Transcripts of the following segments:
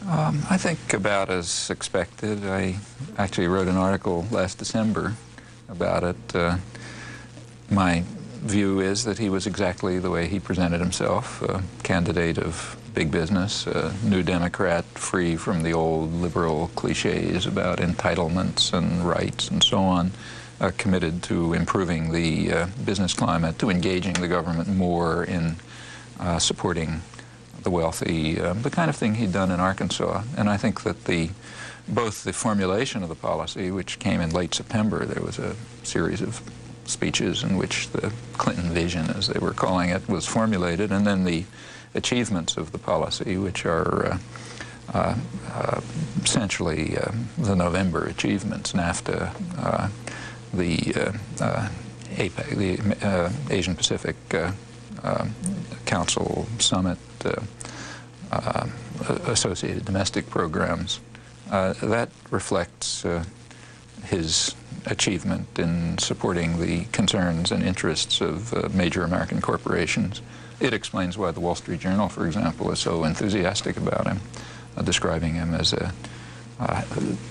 I think about as expected. I actually wrote an article last December about it. My view is that he was exactly the way he presented himself, a candidate of big business, a new Democrat, free from the old liberal cliches about entitlements and rights and so on, committed to improving the business climate, to engaging the government more in supporting the wealthy, the kind of thing he'd done in Arkansas. And I think that both the formulation of the policy, which came in late September, there was a series of speeches in which the Clinton vision, as they were calling it, was formulated, and then the achievements of the policy, which are essentially the November achievements, NAFTA, the APEC, the Asian Pacific Council Summit, associated domestic programs. That reflects his achievement in supporting the concerns and interests of major American corporations. It explains why the Wall Street Journal, for example, is so enthusiastic about him, describing him as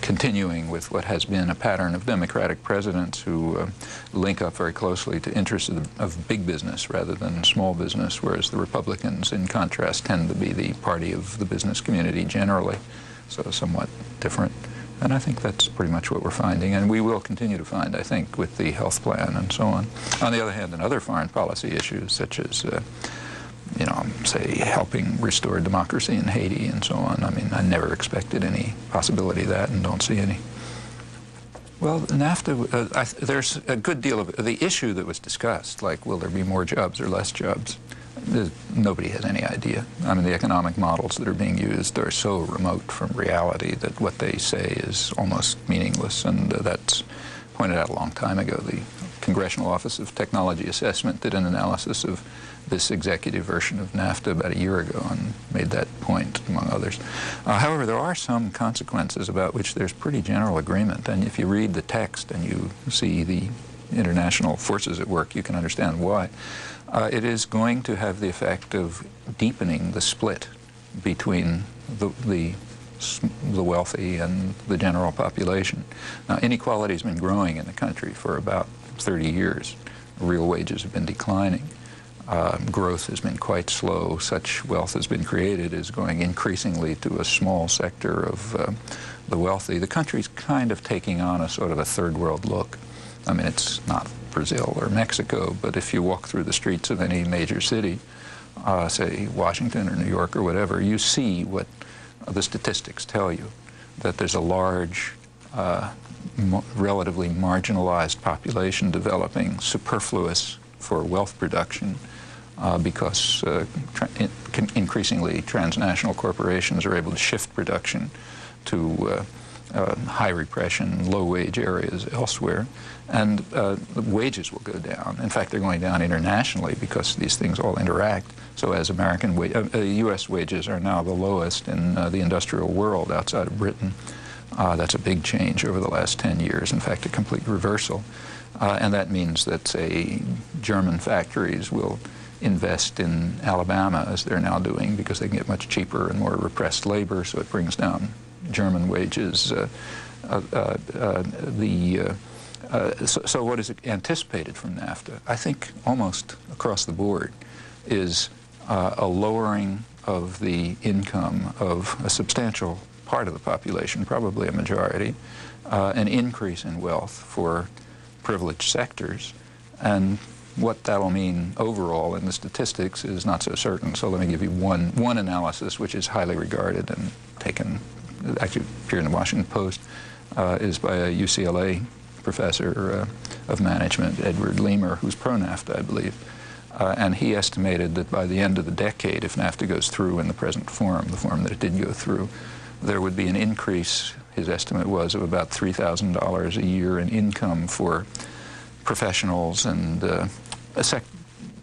continuing with what has been a pattern of Democratic presidents who link up very closely to interests of big business rather than small business, whereas the Republicans, in contrast, tend to be the party of the business community generally, so somewhat different. And I think that's pretty much what we're finding, and we will continue to find, I think, with the health plan and so on. On the other hand, in other foreign policy issues, such as say, helping restore democracy in Haiti and so on. I mean, I never expected any possibility of that and don't see any. Well, NAFTA, there's a good deal of the issue that was discussed, like will there be more jobs or less jobs? Nobody has any idea. I mean, the economic models that are being used are so remote from reality that what they say is almost meaningless, and that's pointed out a long time ago. The Congressional Office of Technology Assessment did an analysis of this executive version of NAFTA about a year ago and made that point, among others. However, there are some consequences about which there's pretty general agreement, and if you read the text and you see the international forces at work, you can understand why. It is going to have the effect of deepening the split between the wealthy and the general population. Now, inequality has been growing in the country for about 30 years. Real wages have been declining. Growth has been quite slow. Such wealth has been created is going increasingly to a small sector of the wealthy. The country's kind of taking on a sort of a third world look. I mean, it's not Brazil or Mexico, but if you walk through the streets of any major city, say Washington or New York or whatever, you see what the statistics tell you, that there's a large, relatively marginalized population developing, superfluous for wealth production, because increasingly transnational corporations are able to shift production to high repression, low-wage areas elsewhere, and the wages will go down. In fact, they're going down internationally because these things all interact. So as U.S. wages are now the lowest in the industrial world outside of Britain. That's a big change over the last 10 years, in fact, a complete reversal. And that means that, say, German factories will invest in Alabama, as they're now doing, because they can get much cheaper and more repressed labor, so it brings down German wages. So what is anticipated from NAFTA, I think almost across the board, is a lowering of the income of a substantial part of the population, probably a majority, an increase in wealth for privileged sectors, and what that'll mean overall in the statistics is not so certain. So let me give you one analysis which is highly regarded and taken, actually appeared in the Washington Post, is by a UCLA professor of management, Edward Leamer, who's pro-NAFTA, I believe. And he estimated that by the end of the decade, if NAFTA goes through in the present form, the form that it did go through, there would be an increase, his estimate was, of about $3,000 a year in income for professionals and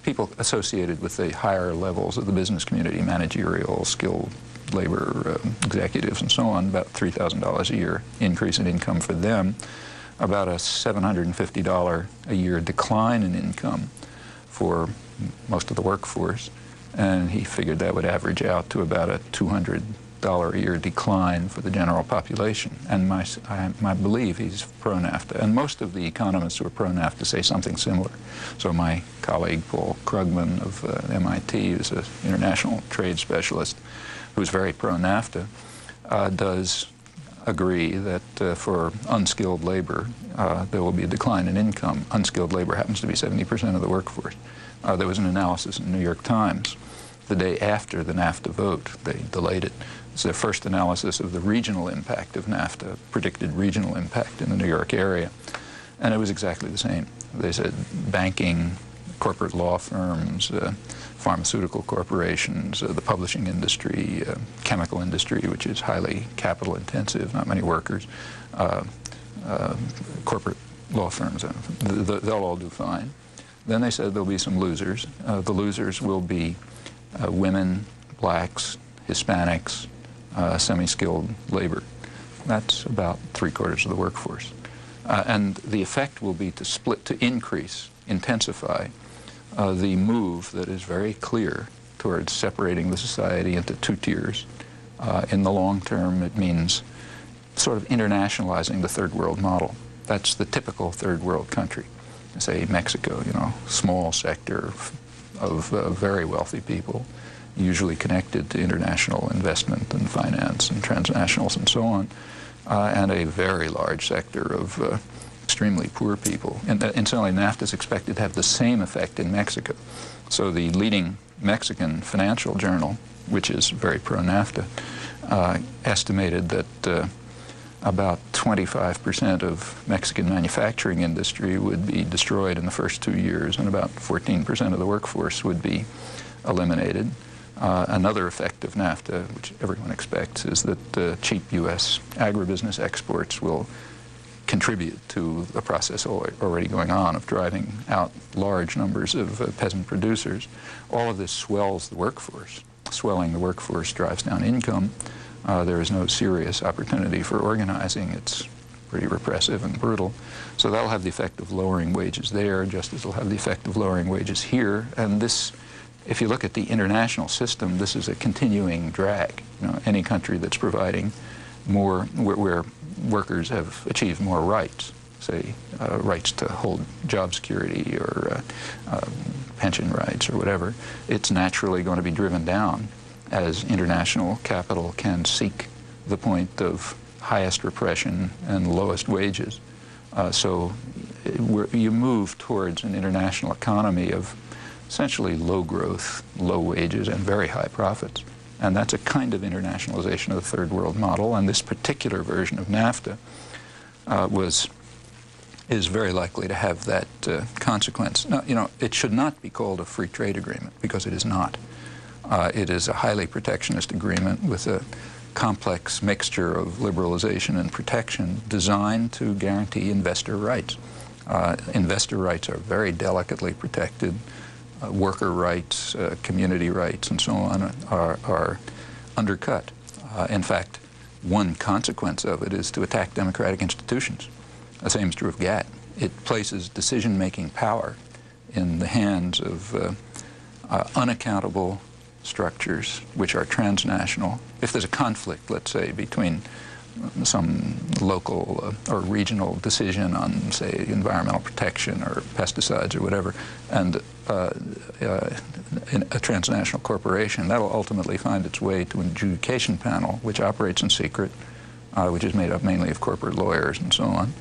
people associated with the higher levels of the business community, managerial, skilled labor executives and so on, about $3,000 a year increase in income for them, about a $750 a year decline in income for most of the workforce, and he figured that would average out to about a $200 $1 a year decline for the general population. And my belief, he's pro-NAFTA. And most of the economists who are pro-NAFTA say something similar. So my colleague Paul Krugman of MIT, who's an international trade specialist, who's very pro-NAFTA, does agree that for unskilled labor, there will be a decline in income. Unskilled labor happens to be 70% of the workforce. There was an analysis in the New York Times the day after the NAFTA vote. They delayed it. It's their first analysis of the regional impact of NAFTA, predicted regional impact in the New York area. And it was exactly the same. They said banking, corporate law firms, pharmaceutical corporations, the publishing industry, chemical industry, which is highly capital intensive, not many workers, corporate law firms, they'll all do fine. Then they said there'll be some losers. The losers will be women, blacks, Hispanics, semi-skilled labor. That's about 3/4 of the workforce. And the effect will be to split, to increase, intensify the move that is very clear towards separating the society into two tiers. In the long term, it means sort of internationalizing the third world model. That's the typical third world country. Say Mexico, you know, small sector of very wealthy people, usually connected to international investment and finance and transnationals and so on, and a very large sector of extremely poor people. And incidentally, NAFTA is expected to have the same effect in Mexico. So the leading Mexican financial journal, which is very pro-NAFTA, estimated that about 25% of Mexican manufacturing industry would be destroyed in the first 2 years, and about 14% of the workforce would be eliminated. Another effect of NAFTA, which everyone expects, is that cheap U.S. agribusiness exports will contribute to the process already going on of driving out large numbers of peasant producers. All of this swells the workforce. Swelling the workforce drives down income. There is no serious opportunity for organizing. It's pretty repressive and brutal. So that'll have the effect of lowering wages there, just as it'll have the effect of lowering wages here. And this, if you look at the international system, this is a continuing drag. You know, any country that's providing more, where workers have achieved more rights, say rights to hold job security or pension rights or whatever, it's naturally going to be driven down as international capital can seek the point of highest repression and lowest wages. So you move towards an international economy of essentially low growth, low wages, and very high profits. And that's a kind of internationalization of the third world model, and this particular version of NAFTA is very likely to have that consequence. Now, you know, it should not be called a free trade agreement, because it is not. It is a highly protectionist agreement with a complex mixture of liberalization and protection designed to guarantee investor rights. Investor rights are very delicately protected. Worker rights, community rights, and so on are undercut. In fact, one consequence of it is to attack democratic institutions. The same is true of GATT. It places decision-making power in the hands of unaccountable structures which are transnational. If there's a conflict, let's say, between some local or regional decision on, say, environmental protection or pesticides or whatever, and a transnational corporation, that'll ultimately find its way to an adjudication panel which operates in secret, which is made up mainly of corporate lawyers and so on,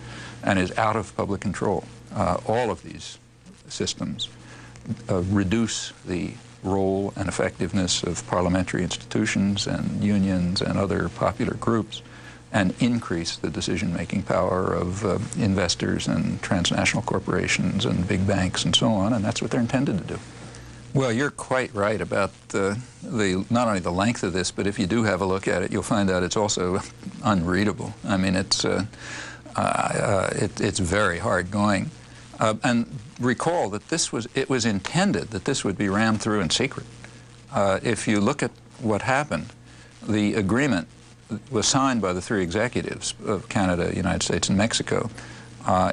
and is out of public control. All of these systems reduce the role and effectiveness of parliamentary institutions and unions and other popular groups, and increase the decision-making power of investors and transnational corporations and big banks and so on, and that's what they're intended to do. Well, you're quite right about not only the length of this, but if you do have a look at it, you'll find out it's also unreadable. I mean, it's very hard going. And recall that it was intended that this would be rammed through in secret. If you look at what happened, the agreement was signed by the three executives of Canada, United States, and Mexico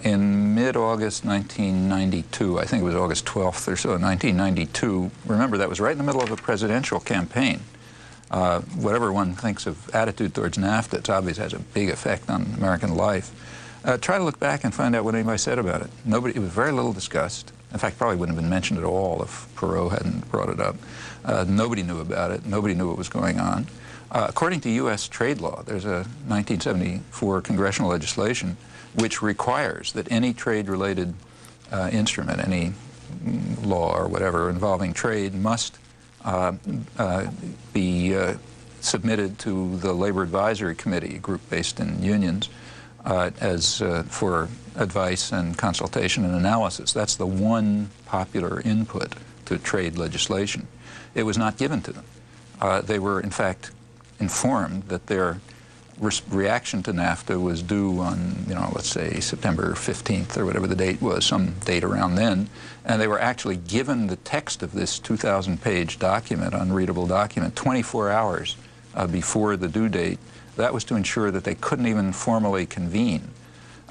in mid-August 1992. I think it was August 12th or so, 1992. Remember, that was right in the middle of a presidential campaign. Whatever one thinks of attitude towards NAFTA, it's obvious it has a big effect on American life. Try to look back and find out what anybody said about it. Nobody, it was very little discussed. In fact, probably wouldn't have been mentioned at all if Perot hadn't brought it up. Nobody knew about it. Nobody knew what was going on. According to U.S. trade law, there's a 1974 congressional legislation which requires that any trade-related instrument, any law or whatever involving trade must be submitted to the Labor Advisory Committee, a group based in unions, for advice and consultation and analysis. That's the one popular input to trade legislation. It was not given to them. They were, in fact, informed that their reaction to NAFTA was due on, let's say September 15th or whatever the date was, some date around then, and they were actually given the text of this 2,000-page document, unreadable document, 24 hours before the due date. That was to ensure that they couldn't even formally convene.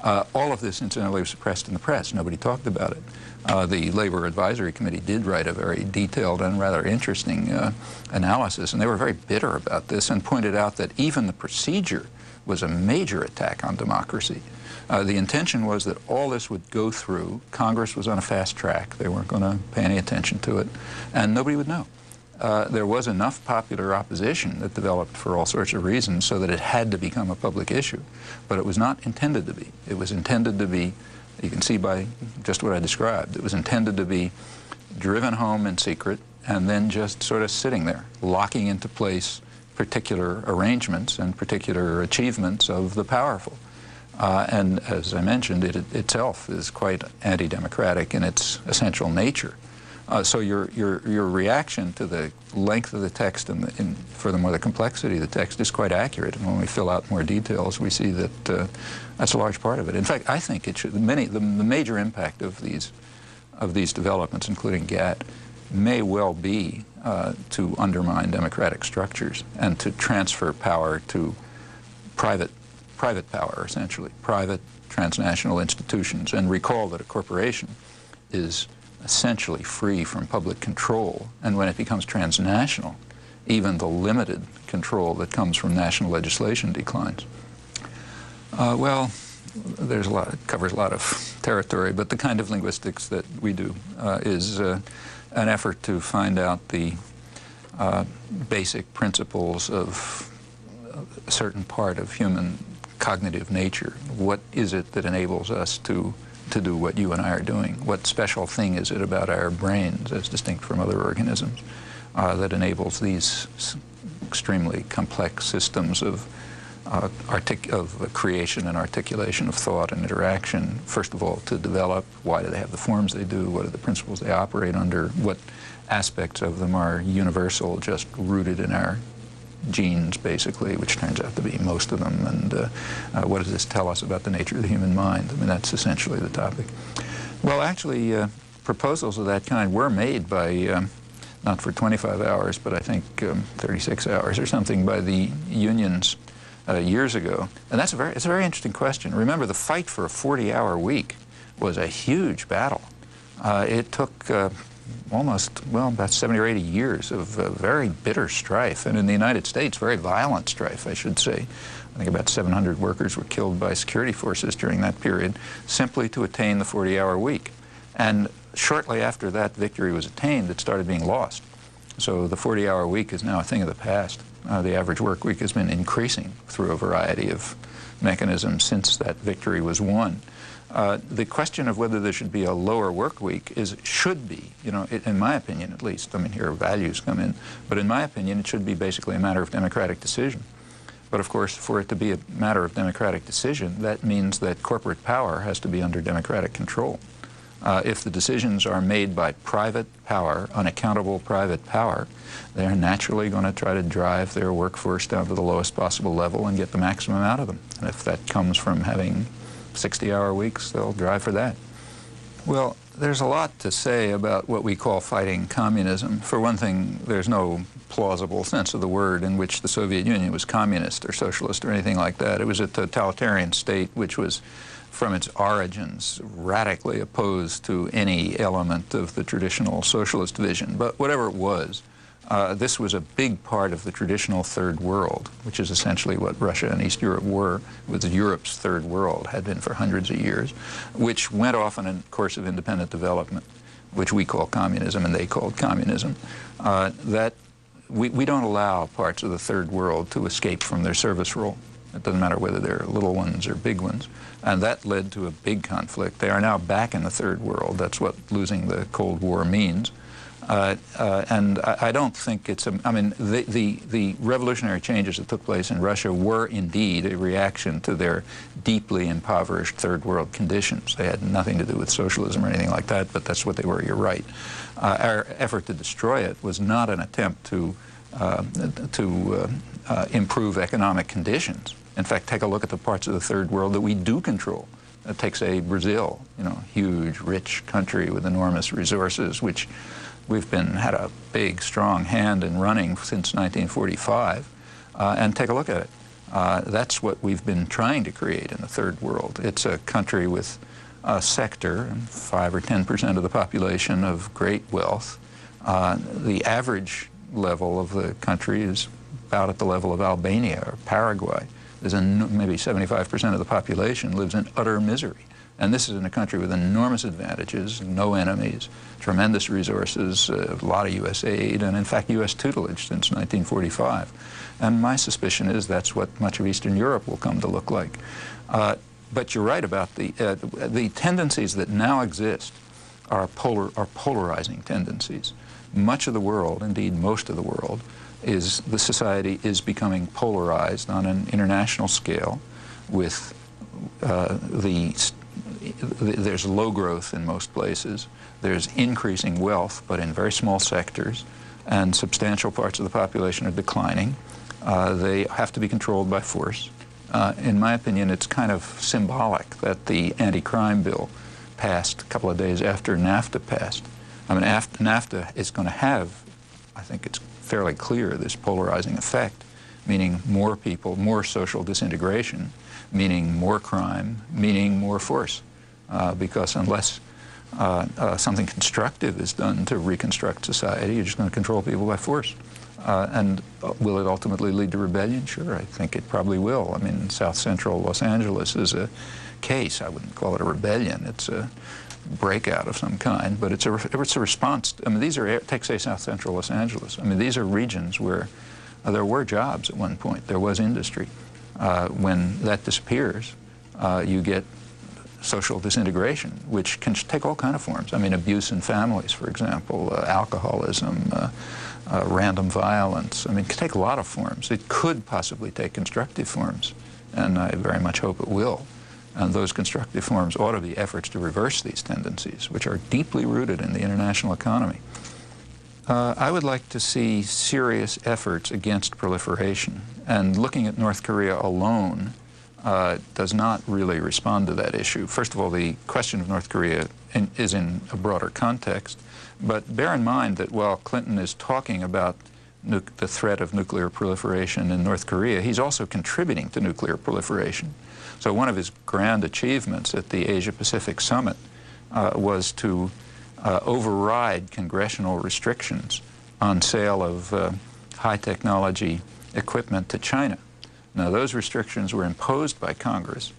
All of this, incidentally, was suppressed in the press. Nobody talked about it. The Labor Advisory Committee did write a very detailed and rather interesting analysis, and they were very bitter about this and pointed out that even the procedure was a major attack on democracy. The intention was that all this would go through. Congress was on a fast track. They weren't going to pay any attention to it, and nobody would know. There was enough popular opposition that developed for all sorts of reasons so that it had to become a public issue, but it was not intended to be. It was intended to be, you can see by just what I described, it was intended to be driven home in secret and then just sort of sitting there, locking into place particular arrangements and particular achievements of the powerful. And as I mentioned, it itself is quite anti-democratic in its essential nature. So your reaction to the length of the text and furthermore the complexity of the text is quite accurate. And when we fill out more details, we see that that's a large part of it. In fact, I think it should. The major impact of these developments, including GATT, may well be to undermine democratic structures and to transfer power to private power, essentially, private transnational institutions. And recall that a corporation is essentially free from public control, and when it becomes transnational, even the limited control that comes from national legislation declines. Well, there's it covers a lot of territory, but the kind of linguistics that we do is an effort to find out the basic principles of a certain part of human cognitive nature. What is it that enables us to do what you and I are doing? What special thing is it about our brains, as distinct from other organisms, that enables these extremely complex systems of creation and articulation of thought and interaction, first of all, to develop? Why do they have the forms they do? What are the principles they operate under? What aspects of them are universal, just rooted in our genes, basically, which turns out to be most of them, and what does this tell us about the nature of the human mind? I mean, that's essentially the topic. Well, actually, proposals of that kind were made by, not for 25 hours, but I think 36 hours or something, by the unions years ago. And it's a very interesting question. Remember, the fight for a 40-hour week was a huge battle. It took about 70 or 80 years of very bitter strife, and in the United States, very violent strife, I should say. I think about 700 workers were killed by security forces during that period, simply to attain the 40-hour week. And shortly after that victory was attained, it started being lost. So the 40-hour week is now a thing of the past. The average work week has been increasing through a variety of mechanisms since that victory was won. The question of whether there should be a lower work week should be, in my opinion at least, I mean, here values come in, but in my opinion it should be basically a matter of democratic decision. But of course, for it to be a matter of democratic decision, that means that corporate power has to be under democratic control. If the decisions are made by private power, unaccountable private power, they're naturally going to try to drive their workforce down to the lowest possible level and get the maximum out of them. And if that comes from having 60-hour weeks, they'll drive for that. Well, there's a lot to say about what we call fighting communism. For one thing, there's no plausible sense of the word in which the Soviet Union was communist or socialist or anything like that. It was a totalitarian state which was, from its origins, radically opposed to any element of the traditional socialist vision. But whatever it was, This was a big part of the traditional Third World, which is essentially what Russia and East Europe were, with Europe's Third World, had been for hundreds of years, which went off on a course of independent development, which we call communism and they called communism. That we don't allow parts of the Third World to escape from their service role. It doesn't matter whether they're little ones or big ones. And that led to a big conflict. They are now back in the Third World. That's what losing the Cold War means. And I don't think it's I mean, the revolutionary changes that took place in Russia were indeed a reaction to their deeply impoverished Third World conditions. They had nothing to do with socialism or anything like that, but that's what they were, you're right. Our effort to destroy it was not an attempt to improve economic conditions. In fact, take a look at the parts of the Third World that we do control. Take, say, Brazil, you know, huge, rich country with enormous resources, which we've had a big, strong hand in running since 1945, and take a look at it. That's what we've been trying to create in the Third World. It's a country with a sector, 5 or 10% of the population, of great wealth. The average level of the country is about at the level of Albania or Paraguay. There's maybe 75% of the population lives in utter misery. And this is in a country with enormous advantages, no enemies, tremendous resources, a lot of U.S. aid, and in fact U.S. tutelage since 1945. And my suspicion is that's what much of Eastern Europe will come to look like. But you're right about the tendencies that now exist are polarizing tendencies. Much of the world, indeed most of the world, the society is becoming polarized on an international scale with there's low growth in most places. There's increasing wealth, but in very small sectors, and substantial parts of the population are declining. They have to be controlled by force. In my opinion, it's kind of symbolic that the anti-crime bill passed a couple of days after NAFTA passed. I mean, NAFTA is going to have, I think it's fairly clear, this polarizing effect, meaning more people, more social disintegration, meaning more crime, meaning more force. Because unless something constructive is done to reconstruct society, you're just going to control people by force. And will it ultimately lead to rebellion? Sure, I think it probably will. I mean, South Central Los Angeles is a case. I wouldn't call it a rebellion. It's a breakout of some kind, but it's a response. I mean, these are, take, say, South Central Los Angeles. I mean, these are regions where there were jobs at one point. There was industry. When that disappears, you get social disintegration, which can take all kinds of forms. I mean, abuse in families, for example, alcoholism, random violence. I mean, it could take a lot of forms. It could possibly take constructive forms, and I very much hope it will. And those constructive forms ought to be efforts to reverse these tendencies, which are deeply rooted in the international economy. I would like to see serious efforts against proliferation, and looking at North Korea alone does not really respond to that issue. First of all, the question of North Korea is in a broader context, but bear in mind that while Clinton is talking about the threat of nuclear proliferation in North Korea, he's also contributing to nuclear proliferation. So one of his grand achievements at the Asia-Pacific Summit was to override congressional restrictions on sale of high-technology equipment to China. Now, those restrictions were imposed by Congress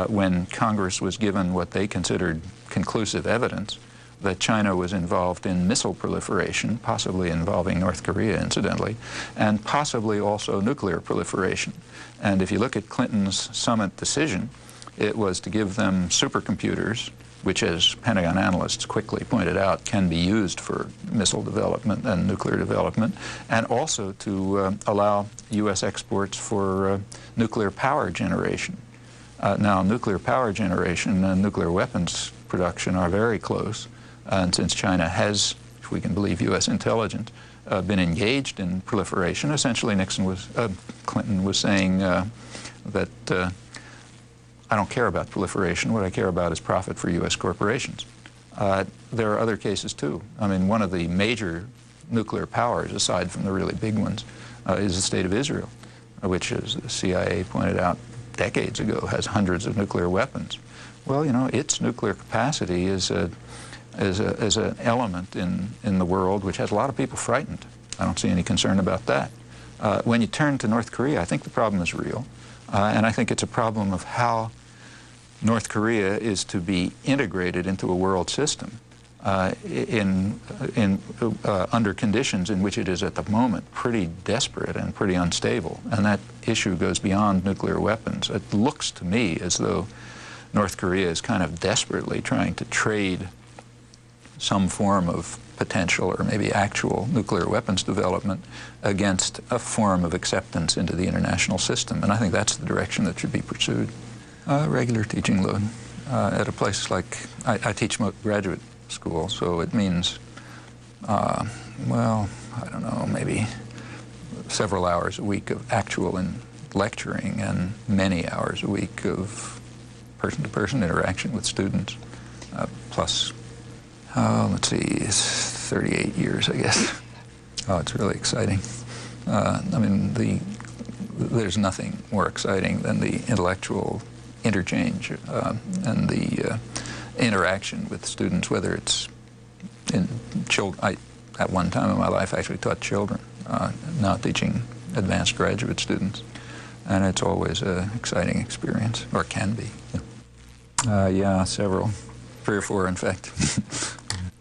when Congress was given what they considered conclusive evidence that China was involved in missile proliferation, possibly involving North Korea, incidentally, and possibly also nuclear proliferation. And if you look at Clinton's summit decision, it was to give them supercomputers, which, as Pentagon analysts quickly pointed out, can be used for missile development and nuclear development, and also to allow U.S. exports for nuclear power generation. Now, nuclear power generation and nuclear weapons production are very close, and since China has, if we can believe U.S. intelligence, been engaged in proliferation, essentially Clinton was saying that I don't care about proliferation. What I care about is profit for U.S. corporations. There are other cases, too. I mean, one of the major nuclear powers, aside from the really big ones, is the State of Israel, which, as the CIA pointed out decades ago, has hundreds of nuclear weapons. Well, you know, its nuclear capacity is an element in the world which has a lot of people frightened. I don't see any concern about that. When you turn to North Korea, I think the problem is real. And I think it's a problem of how North Korea is to be integrated into a world system under conditions in which it is at the moment pretty desperate and pretty unstable. And that issue goes beyond nuclear weapons. It looks to me as though North Korea is kind of desperately trying to trade some form of potential or maybe actual nuclear weapons development against a form of acceptance into the international system. And I think that's the direction that should be pursued. Regular teaching load. At a place like, I teach graduate school, so it means, well, I don't know, maybe several hours a week of actual lecturing and many hours a week of person-to-person interaction with students, plus, let's see, it's 38 years, I guess. Oh, it's really exciting. I mean, there's nothing more exciting than the intellectual interchange and the interaction with students, whether it's in children. At one time in my life, actually taught children, now teaching advanced graduate students. And it's always an exciting experience, or can be. Yeah, several. 3 or 4, in fact.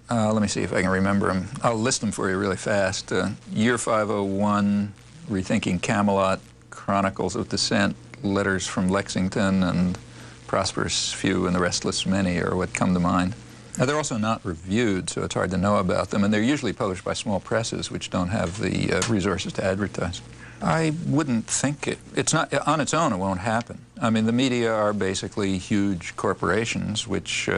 Let me see if I can remember them. I'll list them for you really fast. Year 501, Rethinking Camelot, Chronicles of Dissent, Letters from Lexington, and Prosperous Few and the Restless Many are what come to mind. They're also not reviewed, so it's hard to know about them, and they're usually published by small presses which don't have the resources to advertise. I wouldn't think it's not, on its own it won't happen. I mean, the media are basically huge corporations which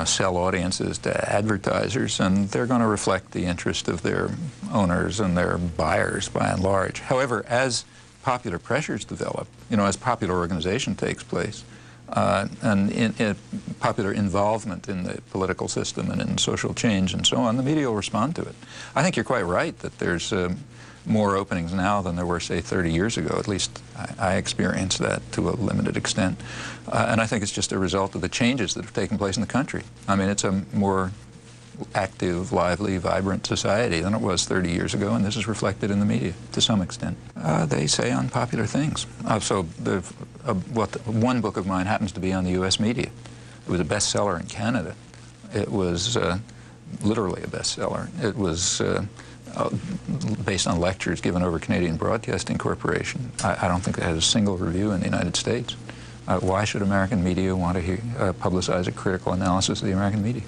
sell audiences to advertisers, and they're going to reflect the interest of their owners and their buyers by and large. However, as popular pressures develop, as popular organization takes place, and in popular involvement in the political system and in social change and so on, the media will respond to it. I think you're quite right that there's more openings now than there were, say, 30 years ago. At least I experienced that to a limited extent. And I think it's just a result of the changes that have taken place in the country. I mean, it's a more active, lively, vibrant society than it was 30 years ago, and this is reflected in the media to some extent. They say unpopular things. So one book of mine happens to be on the U.S. media. It was a bestseller in Canada. It was literally a bestseller. It was based on lectures given over Canadian Broadcasting Corporation. I don't think it has a single review in the United States. Why should American media want to publicize a critical analysis of the American media?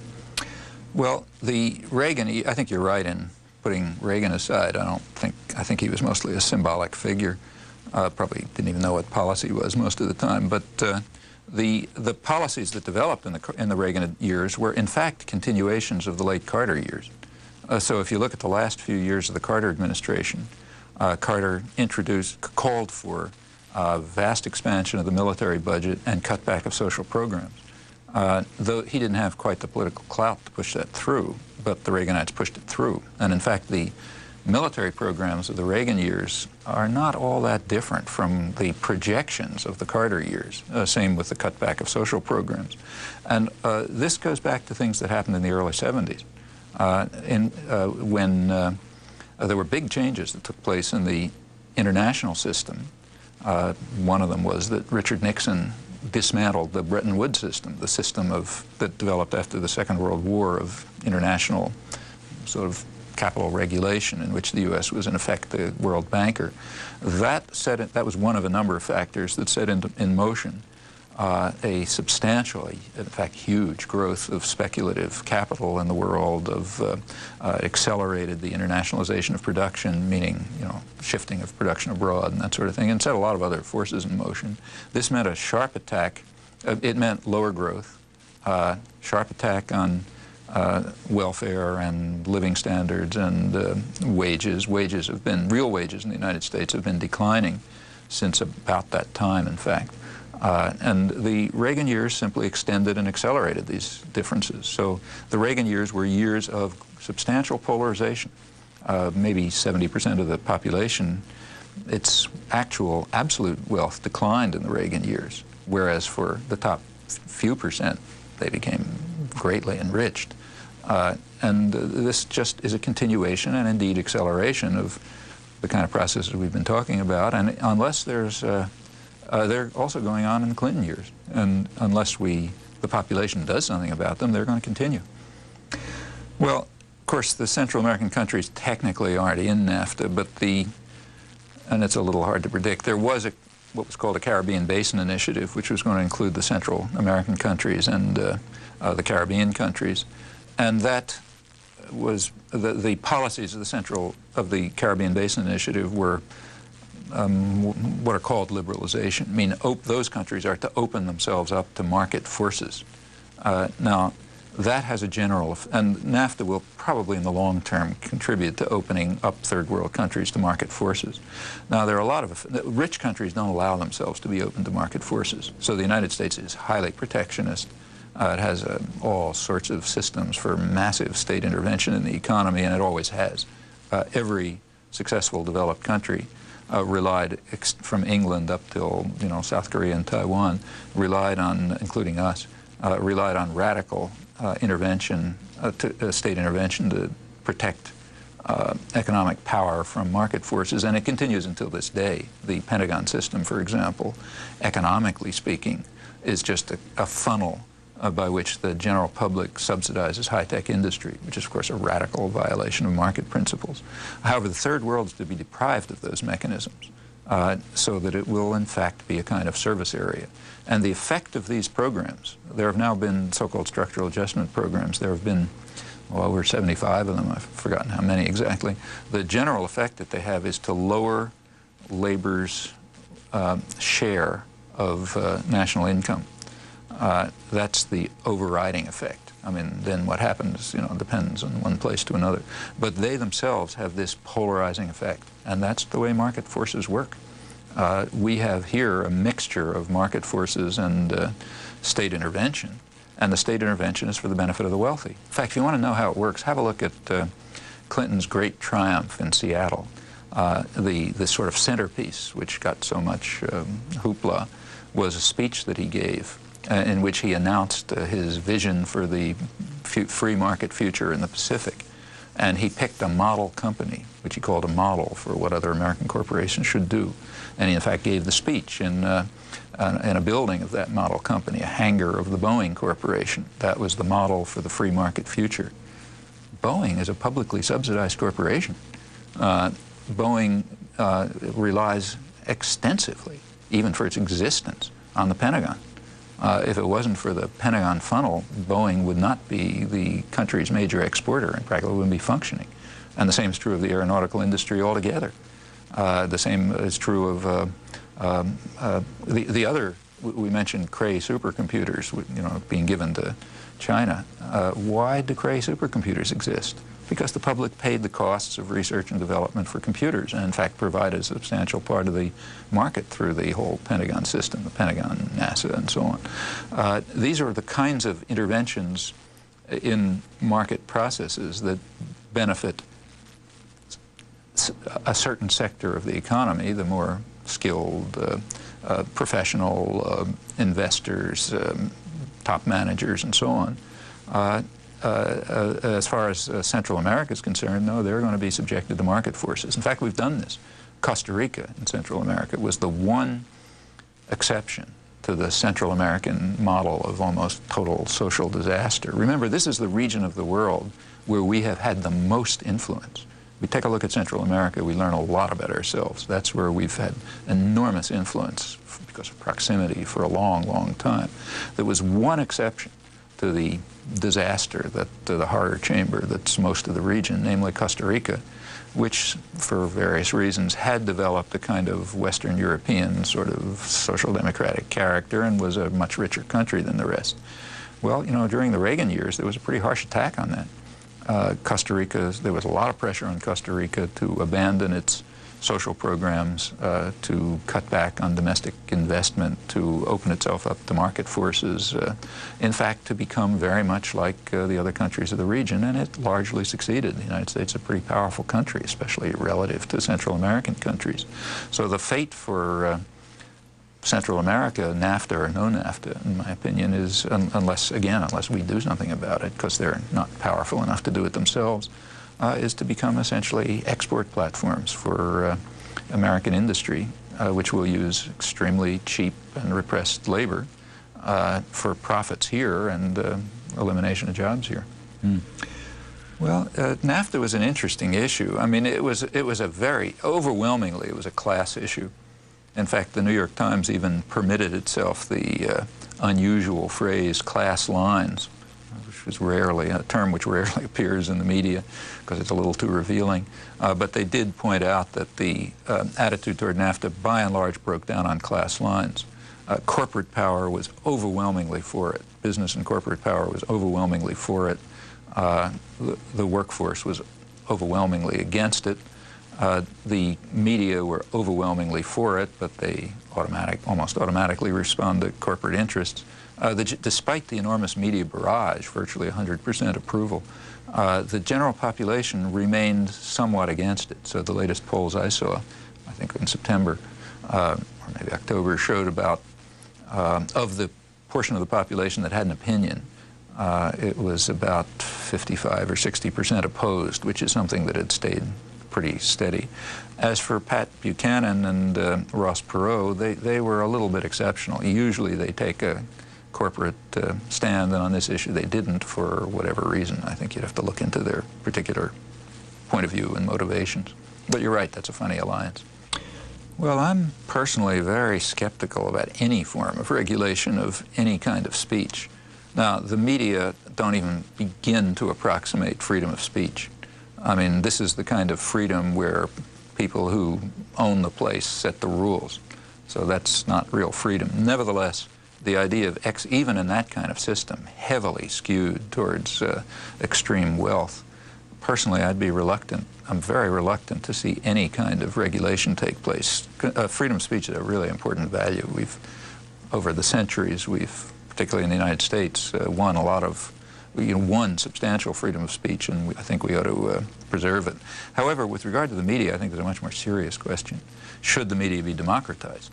Well, the Reagan, I think you're right in putting Reagan aside. I think he was mostly a symbolic figure. Probably didn't even know what policy was most of the time. But the policies that developed in the Reagan years were, in fact, continuations of the late Carter years. So if you look at the last few years of the Carter administration, Carter called for vast expansion of the military budget and cutback of social programs. Though he didn't have quite the political clout to push that through, but the Reaganites pushed it through. And in fact, the military programs of the Reagan years are not all that different from the projections of the Carter years, same with the cutback of social programs. And this goes back to things that happened in the early 70s, when there were big changes that took place in the international system. One of them was that Richard Nixon dismantled the Bretton Woods system, the system that developed after the Second World War of international sort of capital regulation, in which the U.S. was in effect the world banker. That was one of a number of factors that set in motion a substantially, in fact, huge growth of speculative capital in the world, accelerated the internationalization of production, meaning, shifting of production abroad and that sort of thing, and set a lot of other forces in motion. This meant a sharp attack. It meant lower growth, sharp attack on welfare and living standards and wages. Real wages in the United States have been declining since about that time, in fact. And the Reagan years simply extended and accelerated these differences. So the Reagan years were years of substantial polarization. Maybe 70% of the population, its actual absolute wealth declined in the Reagan years, whereas for the top few percent, they became greatly enriched. And this just is a continuation and indeed acceleration of the kind of processes we've been talking about. And unless there's, they're also going on in the Clinton years. And unless the population does something about them, they're going to continue. Well, of course, the Central American countries technically aren't in NAFTA, but and it's a little hard to predict, there was what was called a Caribbean Basin Initiative, which was going to include the Central American countries and the Caribbean countries. And that was, the policies of the Caribbean Basin Initiative were what are called liberalization. I mean, those countries are to open themselves up to market forces. Now, that has a general, and NAFTA will probably in the long term contribute to opening up third world countries to market forces. Now, there are a lot of, rich countries don't allow themselves to be open to market forces. So the United States is highly protectionist. It has all sorts of systems for massive state intervention in the economy, and it always has. Every successful developed country relied, from England up till, South Korea and Taiwan, relied on, including us, relied on radical intervention, state intervention to protect economic power from market forces, and it continues until this day. The Pentagon system, for example, economically speaking, is just a funnel by which the general public subsidizes high-tech industry, which is, of course, a radical violation of market principles. However, the third world is to be deprived of those mechanisms so that it will, in fact, be a kind of service area. And the effect of these programs, there have now been so-called structural adjustment programs. There have been, well, over 75 of them. I've forgotten how many exactly. The general effect that they have is to lower labor's share of national income. That's the overriding effect. I mean, then what happens, depends on one place to another. But they themselves have this polarizing effect, and that's the way market forces work. We have here a mixture of market forces and state intervention, and the state intervention is for the benefit of the wealthy. In fact, if you want to know how it works, have a look at Clinton's great triumph in Seattle. The sort of centerpiece, which got so much hoopla, was a speech that he gave in which he announced his vision for the free market future in the Pacific. And he picked a model company, which he called a model for what other American corporations should do. And he, in fact, gave the speech in a building of that model company, a hangar of the Boeing Corporation. That was the model for the free market future. Boeing is a publicly subsidized corporation. Boeing relies extensively, even for its existence, on the Pentagon. If it wasn't for the Pentagon funnel, Boeing would not be the country's major exporter and practically wouldn't be functioning. And the same is true of the aeronautical industry altogether. The same is true of the other, we mentioned Cray supercomputers, being given to China. Why do Cray supercomputers exist? Because the public paid the costs of research and development for computers, and in fact provided a substantial part of the market through the whole Pentagon system, the Pentagon, NASA, and so on. These are the kinds of interventions in market processes that benefit a certain sector of the economy, the more skilled professional investors, top managers, and so on. As far as Central America is concerned, no, they're going to be subjected to market forces. In fact, we've done this. Costa Rica in Central America was the one exception to the Central American model of almost total social disaster. Remember, this is the region of the world where we have had the most influence. We take a look at Central America, we learn a lot about ourselves. That's where we've had enormous influence because of proximity for a long, long time. There was one exception to the disaster, the horror chamber that's most of the region, namely Costa Rica, which, for various reasons, had developed a kind of Western European sort of social democratic character and was a much richer country than the rest. Well, during the Reagan years, there was a pretty harsh attack on that. Costa Rica, there was a lot of pressure on Costa Rica to abandon its social programs, to cut back on domestic investment, to open itself up to market forces, in fact, to become very much like the other countries of the region, and it largely succeeded. The United States is a pretty powerful country, especially relative to Central American countries. So the fate for Central America, NAFTA or no NAFTA, in my opinion, is, unless we do something about it, because they're not powerful enough to do it themselves, is to become essentially export platforms for American industry, which will use extremely cheap and repressed labor for profits here and elimination of jobs here. Mm. Well, NAFTA was an interesting issue. I mean, it was a very, overwhelmingly, it was a class issue. In fact, the New York Times even permitted itself the unusual phrase class lines, which was rarely, a term which rarely appears in the media because it's a little too revealing. But they did point out that the attitude toward NAFTA by and large broke down on class lines. Corporate power was overwhelmingly for it. Business and corporate power was overwhelmingly for it. The workforce was overwhelmingly against it. The media were overwhelmingly for it, but they almost automatically respond to corporate interests. Despite the enormous media barrage, virtually 100% approval, the general population remained somewhat against it. So the latest polls I saw, I think in September or maybe October, showed about, of the portion of the population that had an opinion, it was about 55 or 60% opposed, which is something that had stayed pretty steady. As for Pat Buchanan and Ross Perot, they were a little bit exceptional. Usually they take a corporate stand, and on this issue they didn't for whatever reason. I think you'd have to look into their particular point of view and motivations. But you're right, that's a funny alliance. Well, I'm personally very skeptical about any form of regulation of any kind of speech. Now, the media don't even begin to approximate freedom of speech. I mean, this is the kind of freedom where people who own the place set the rules. So that's not real freedom. Nevertheless, the idea of even in that kind of system, heavily skewed towards extreme wealth, personally, I'd be reluctant. I'm very reluctant to see any kind of regulation take place. Freedom of speech is a really important value. Over the centuries, particularly in the United States, won a lot of, won substantial freedom of speech, and I think we ought to preserve it. However, with regard to the media, I think there's a much more serious question. Should the media be democratized?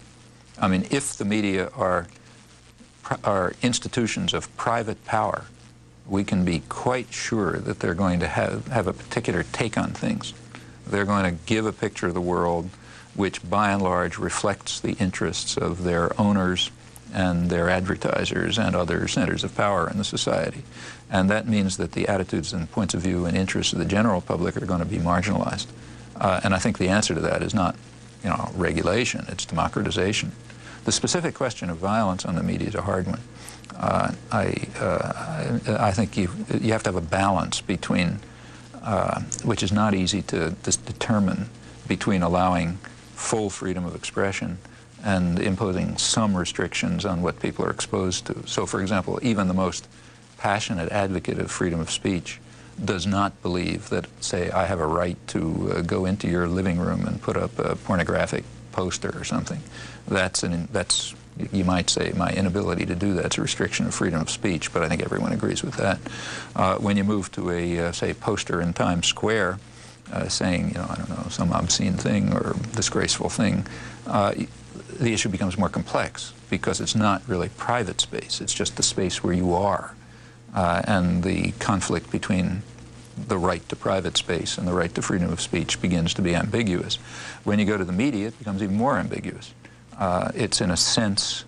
I mean, if the media are institutions of private power, we can be quite sure that they're going to have a particular take on things. They're going to give a picture of the world which, by and large, reflects the interests of their owners and their advertisers and other centers of power in the society. And that means that the attitudes and points of view and interests of the general public are going to be marginalized. And I think the answer to that is not, regulation, it's democratization. The specific question of violence on the media is a hard one. I think you have to have a balance between, which is not easy to determine, between allowing full freedom of expression and imposing some restrictions on what people are exposed to. So, for example, even the most passionate advocate of freedom of speech does not believe that, say, I have a right to go into your living room and put up a pornographic poster or something. That's, you might say, my inability to do that's a restriction of freedom of speech, but I think everyone agrees with that. When you move to a, say, poster in Times Square saying, I don't know, some obscene thing or disgraceful thing, the issue becomes more complex because it's not really private space. It's just the space where you are. And the conflict between the right to private space and the right to freedom of speech begins to be ambiguous. When you go to the media, it becomes even more ambiguous. It's, in a sense,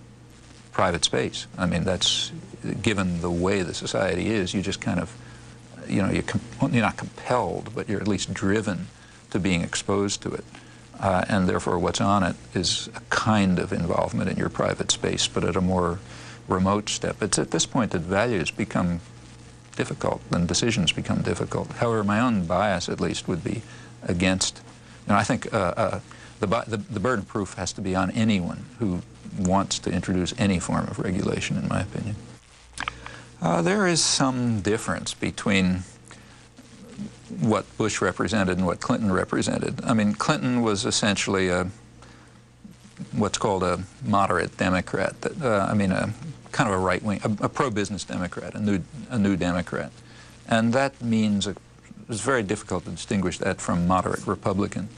private space. I mean, that's, given the way the society is, you just kind of, you're not compelled, but you're at least driven to being exposed to it. And therefore, what's on it is a kind of involvement in your private space, but at a more remote step. It's at this point that values become difficult and decisions become difficult. However, my own bias, at least, would be against, I think the burden of proof has to be on anyone who wants to introduce any form of regulation, in my opinion. There is some difference between what Bush represented and what Clinton represented. I mean, Clinton was essentially what's called a moderate Democrat, kind of a right-wing, a pro-business Democrat, a new Democrat. And that means it's very difficult to distinguish that from moderate Republican.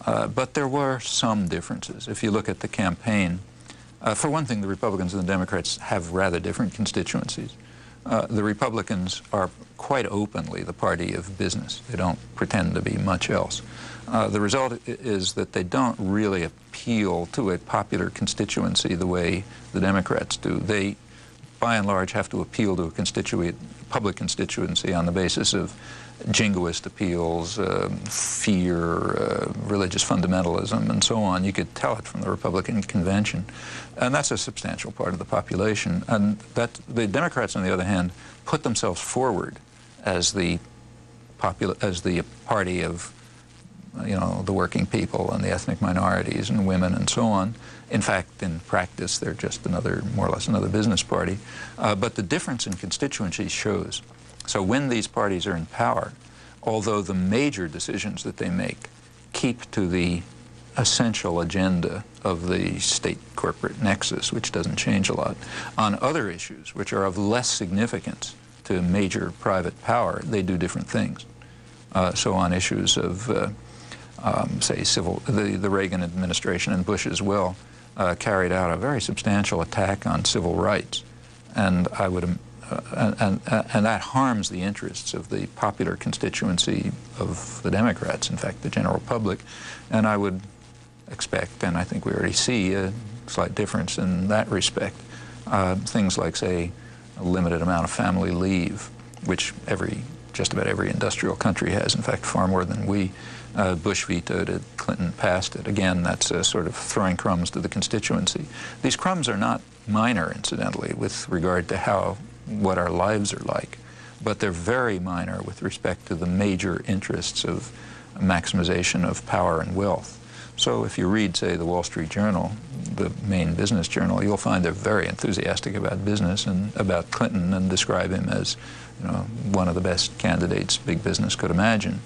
But there were some differences. If you look at the campaign, For one thing, the Republicans and the Democrats have rather different constituencies. The Republicans are quite openly the party of business. They don't pretend to be much else. The result is that they don't really appeal to a popular constituency the way the Democrats do. They, by and large, have to appeal to a public constituency on the basis of jingoist appeals, fear, religious fundamentalism, and so on. You could tell it from the Republican convention. And that's a substantial part of the population. And that the Democrats, on the other hand, put themselves forward as the party of, you know, the working people and the ethnic minorities and women and so on. In fact, in practice, they're just more or less another business party. But the difference in constituencies shows. So when these parties are in power, although the major decisions that they make keep to the essential agenda of the state-corporate nexus, which doesn't change a lot, on other issues which are of less significance to major private power, they do different things. So on issues of, say, the Reagan administration and Bush as well carried out a very substantial attack on civil rights, and and that harms the interests of the popular constituency of the Democrats, in fact, the general public. And I would expect, and I think we already see, a slight difference in that respect. Things like, say, a limited amount of family leave, which just about every industrial country has, in fact, far more than we. Bush vetoed it, Clinton passed it. Again, that's sort of throwing crumbs to the constituency. These crumbs are not minor, incidentally, with regard to what our lives are like, but they're very minor with respect to the major interests of maximization of power and wealth. So if you read, say, the Wall Street Journal, the main business journal, you'll find they're very enthusiastic about business and about Clinton and describe him as, you know, one of the best candidates big business could imagine,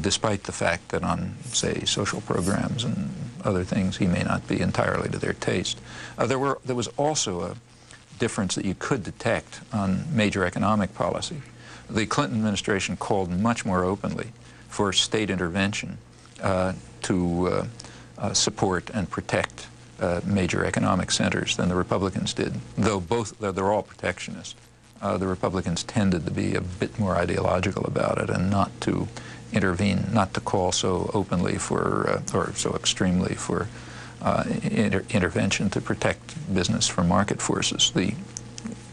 despite the fact that on, say, social programs and other things, he may not be entirely to their taste. There was also a difference that you could detect on major economic policy. The Clinton administration called much more openly for state intervention to support and protect major economic centers than the Republicans did, though they're all protectionist. The Republicans tended to be a bit more ideological about it and not to intervene, not to call so openly for, or so extremely for intervention to protect business from market forces. The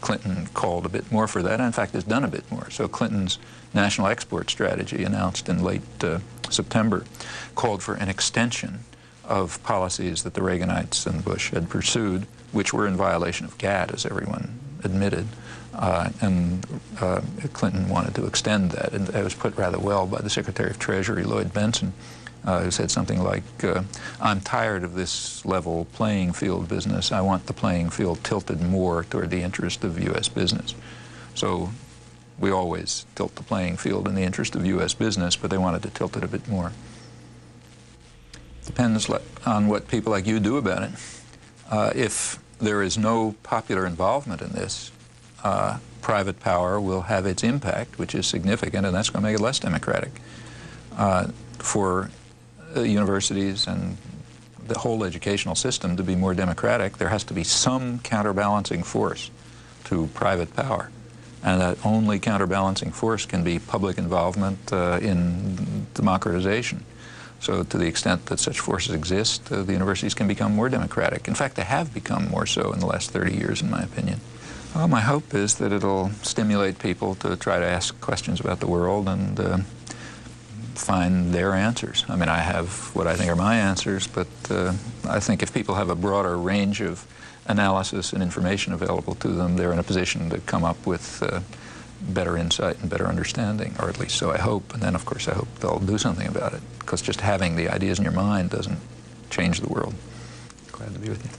Clinton called a bit more for that, and in fact has done a bit more. So Clinton's national export strategy, announced in late September, called for an extension of policies that the Reaganites and Bush had pursued, which were in violation of GATT, as everyone admitted. And Clinton wanted to extend that, and that was put rather well by the Secretary of Treasury, Lloyd Benson, who said something like, I'm tired of this level playing field business. I want the playing field tilted more toward the interest of U.S. business. So we always tilt the playing field in the interest of U.S. business, but they wanted to tilt it a bit more. Depends on what people like you do about it. If there is no popular involvement in this, private power will have its impact, which is significant, and that's going to make it less democratic. For universities and the whole educational system to be more democratic, there has to be some counterbalancing force to private power. And that only counterbalancing force can be public involvement in democratization. So to the extent that such forces exist, the universities can become more democratic. In fact, they have become more so in the last 30 years, in my opinion. Well, my hope is that it'll stimulate people to try to ask questions about the world and find their answers. I mean, I have what I think are my answers, but I think if people have a broader range of analysis and information available to them, they're in a position to come up with better insight and better understanding, or at least so I hope. And then, of course, I hope they'll do something about it, because just having the ideas in your mind doesn't change the world. Glad to be with you.